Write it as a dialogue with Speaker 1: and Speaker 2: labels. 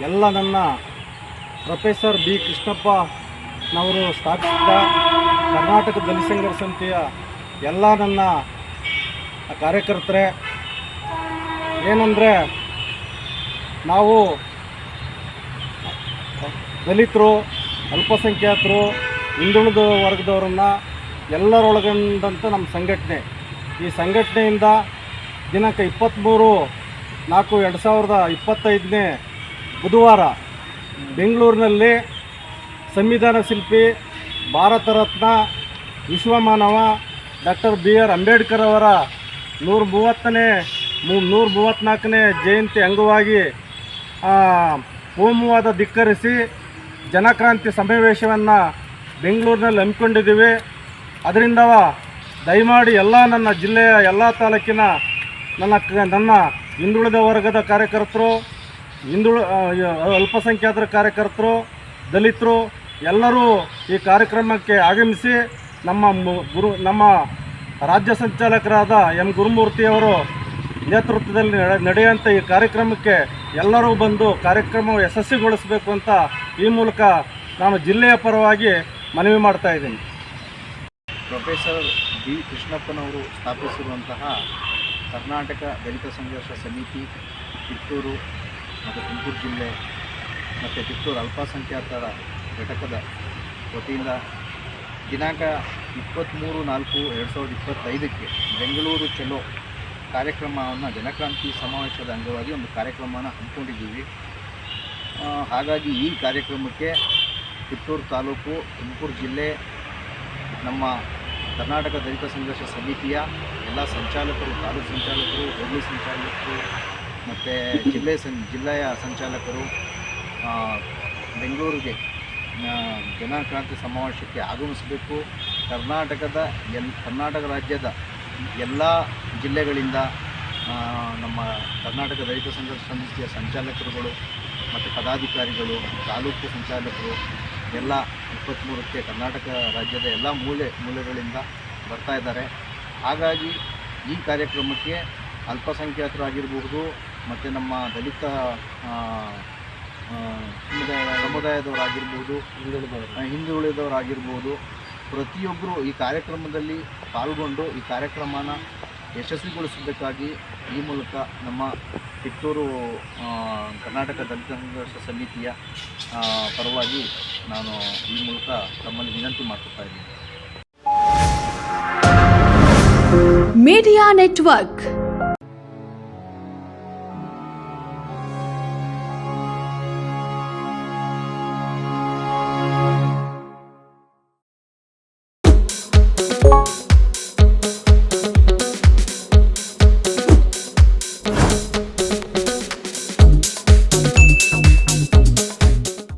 Speaker 1: ಎಲ್ಲ ನನ್ನ professor B ಕೃಷ್ಣಪ್ಪನವರು ಸ್ಥಾಪಿಸಿದ ಕರ್ನಾಟಕ ದಲಿತ ಸಂಘರ್ಷ ಸಮಿತಿಯ ಎಲ್ಲ ನನ್ನ ಕಾರ್ಯಕರ್ತರೇ, ಏನಂದರೆ ನಾವು ದಲಿತರು, ಅಲ್ಪಸಂಖ್ಯಾತರು, ಹಿಂದುಳಿದ ವರ್ಗದವರನ್ನು ಎಲ್ಲರೊಳಗೊಂಡಂಥ ನಮ್ಮ ಸಂಘಟನೆ. ಈ ಸಂಘಟನೆಯಿಂದ ದಿನಾಂಕ 23/4/2025 ಬುಧವಾರ ಬೆಂಗಳೂರಿನಲ್ಲಿ ಸಂವಿಧಾನ ಶಿಲ್ಪಿ, ಭಾರತ ರತ್ನ, ವಿಶ್ವಮಾನವ ಡಾಕ್ಟರ್ BR ಅಂಬೇಡ್ಕರ್ ಅವರ 134ನೇ ಜಯಂತಿ ಅಂಗವಾಗಿ ಕೋಮುವಾದ ಧಿಕ್ಕರಿಸಿ ಜನಕ್ರಾಂತಿ ಸಮಾವೇಶವನ್ನು ಬೆಂಗಳೂರಿನಲ್ಲಿ ಹಮ್ಮಿಕೊಂಡಿದ್ದೀವಿ. ಅದರಿಂದ ದಯಮಾಡಿ ಎಲ್ಲ ನನ್ನ ಜಿಲ್ಲೆಯ ಎಲ್ಲ ತಾಲೂಕಿನ ನನ್ನ ಹಿಂದುಳಿದ ವರ್ಗದ ಕಾರ್ಯಕರ್ತರು, ಅಲ್ಪಸಂಖ್ಯಾತರ ಕಾರ್ಯಕರ್ತರು, ದಲಿತರು ಎಲ್ಲರೂ ಈ ಕಾರ್ಯಕ್ರಮಕ್ಕೆ ಆಗಮಿಸಿ ನಮ್ಮ ರಾಜ್ಯ ಸಂಚಾಲಕರಾದ M ಗುರುಮೂರ್ತಿಯವರು ನೇತೃತ್ವದಲ್ಲಿ ನಡೆಯುವಂಥ ಈ ಕಾರ್ಯಕ್ರಮಕ್ಕೆ ಎಲ್ಲರೂ ಬಂದು ಕಾರ್ಯಕ್ರಮ ಯಶಸ್ವಿಗೊಳಿಸಬೇಕು ಅಂತ ಈ ಮೂಲಕ ನಾನು ಜಿಲ್ಲೆಯ ಪರವಾಗಿ ಮನವಿ ಮಾಡ್ತಾ ಇದ್ದೀನಿ.
Speaker 2: ಪ್ರೊಫೆಸರ್ ಬಿ ಕೃಷ್ಣಪ್ಪನವರು ಸ್ಥಾಪಿಸಿರುವಂತಹ ಕರ್ನಾಟಕ ದಲಿತ ಸಂಘರ್ಷ ಸಮಿತಿ ಕಿತ್ತೂರು ಮತ್ತು ತುಮಕೂರು ಜಿಲ್ಲೆ ಮತ್ತು ಕಿತ್ತೂರು ಅಲ್ಪಸಂಖ್ಯಾತರ ಘಟಕದ ವತಿಯಿಂದ ದಿನಾಂಕ 23/4/2025 ಬೆಂಗಳೂರು ಚಲೋ ಕಾರ್ಯಕ್ರಮವನ್ನು ಜನಕ್ರಾಂತಿ ಸಮಾವೇಶದ ಅಂಗವಾಗಿ ಒಂದು ಕಾರ್ಯಕ್ರಮನ ಹಮ್ಮಿಕೊಂಡಿದ್ದೀವಿ. ಹಾಗಾಗಿ ಈ ಕಾರ್ಯಕ್ರಮಕ್ಕೆ ಕಿತ್ತೂರು ತಾಲೂಕು, ತುಮಕೂರು ಜಿಲ್ಲೆ, ನಮ್ಮ ಕರ್ನಾಟಕ ದಲಿತ ಸಂಘರ್ಷ ಸಮಿತಿಯ ಎಲ್ಲ ಸಂಚಾಲಕರು, ತಾಲೂಕು ಸಂಚಾಲಕರು, ಹೋಬಳಿ ಸಂಚಾಲಕರು ಮತ್ತು ಜಿಲ್ಲೆಯ ಸಂಚಾಲಕರು ಬೆಂಗಳೂರಿಗೆ ಜನಕ್ರಾಂತಿ ಸಮಾವೇಶಕ್ಕೆ ಆಗಮಿಸಬೇಕು. ಕರ್ನಾಟಕ ರಾಜ್ಯದ ಎಲ್ಲ ಜಿಲ್ಲೆಗಳಿಂದ ನಮ್ಮ ಕರ್ನಾಟಕ ದಲಿತ ಸಂಘರ್ಷ ಸಮಿತಿಯ ಸಂಚಾಲಕರುಗಳು ಮತ್ತು ಪದಾಧಿಕಾರಿಗಳು, ತಾಲೂಕು ಸಂಚಾಲಕರು ಎಲ್ಲ 23ಕ್ಕೆ ಕರ್ನಾಟಕ ರಾಜ್ಯದ ಎಲ್ಲ ಮೂಲೆಗಳಿಂದ ಬರ್ತಾ ಇದ್ದಾರೆ. ಹಾಗಾಗಿ ಈ ಕಾರ್ಯಕ್ರಮಕ್ಕೆ ಅಲ್ಪಸಂಖ್ಯಾತರಾಗಿರ್ಬೋದು ಮತ್ತು ನಮ್ಮ ದಲಿತ ಸಮುದಾಯದವರಾಗಿರ್ಬೋದು, ಹಿಂದುಳಿದವರಾಗಿರ್ಬೋದು, ಪ್ರತಿಯೊಬ್ಬರು ಈ ಕಾರ್ಯಕ್ರಮದಲ್ಲಿ ಪಾಲ್ಗೊಂಡು ಈ ಕಾರ್ಯಕ್ರಮನ ಯಶಸ್ವಿಗೊಳಿಸಬೇಕಾಗಿ ಈ ಮೂಲಕ ನಮ್ಮ ಕಿತ್ತೂರು ಕರ್ನಾಟಕ ದಲಿತ ಸಂಘರ್ಷ ಸಮಿತಿಯ ಪರವಾಗಿ ನಾನು ಈ ಮೂಲಕ ತಮ್ಮಲ್ಲಿ ವಿನಂತಿ ಮಾಡ್ತಾ ಇದ್ದೀನಿ.
Speaker 3: Media network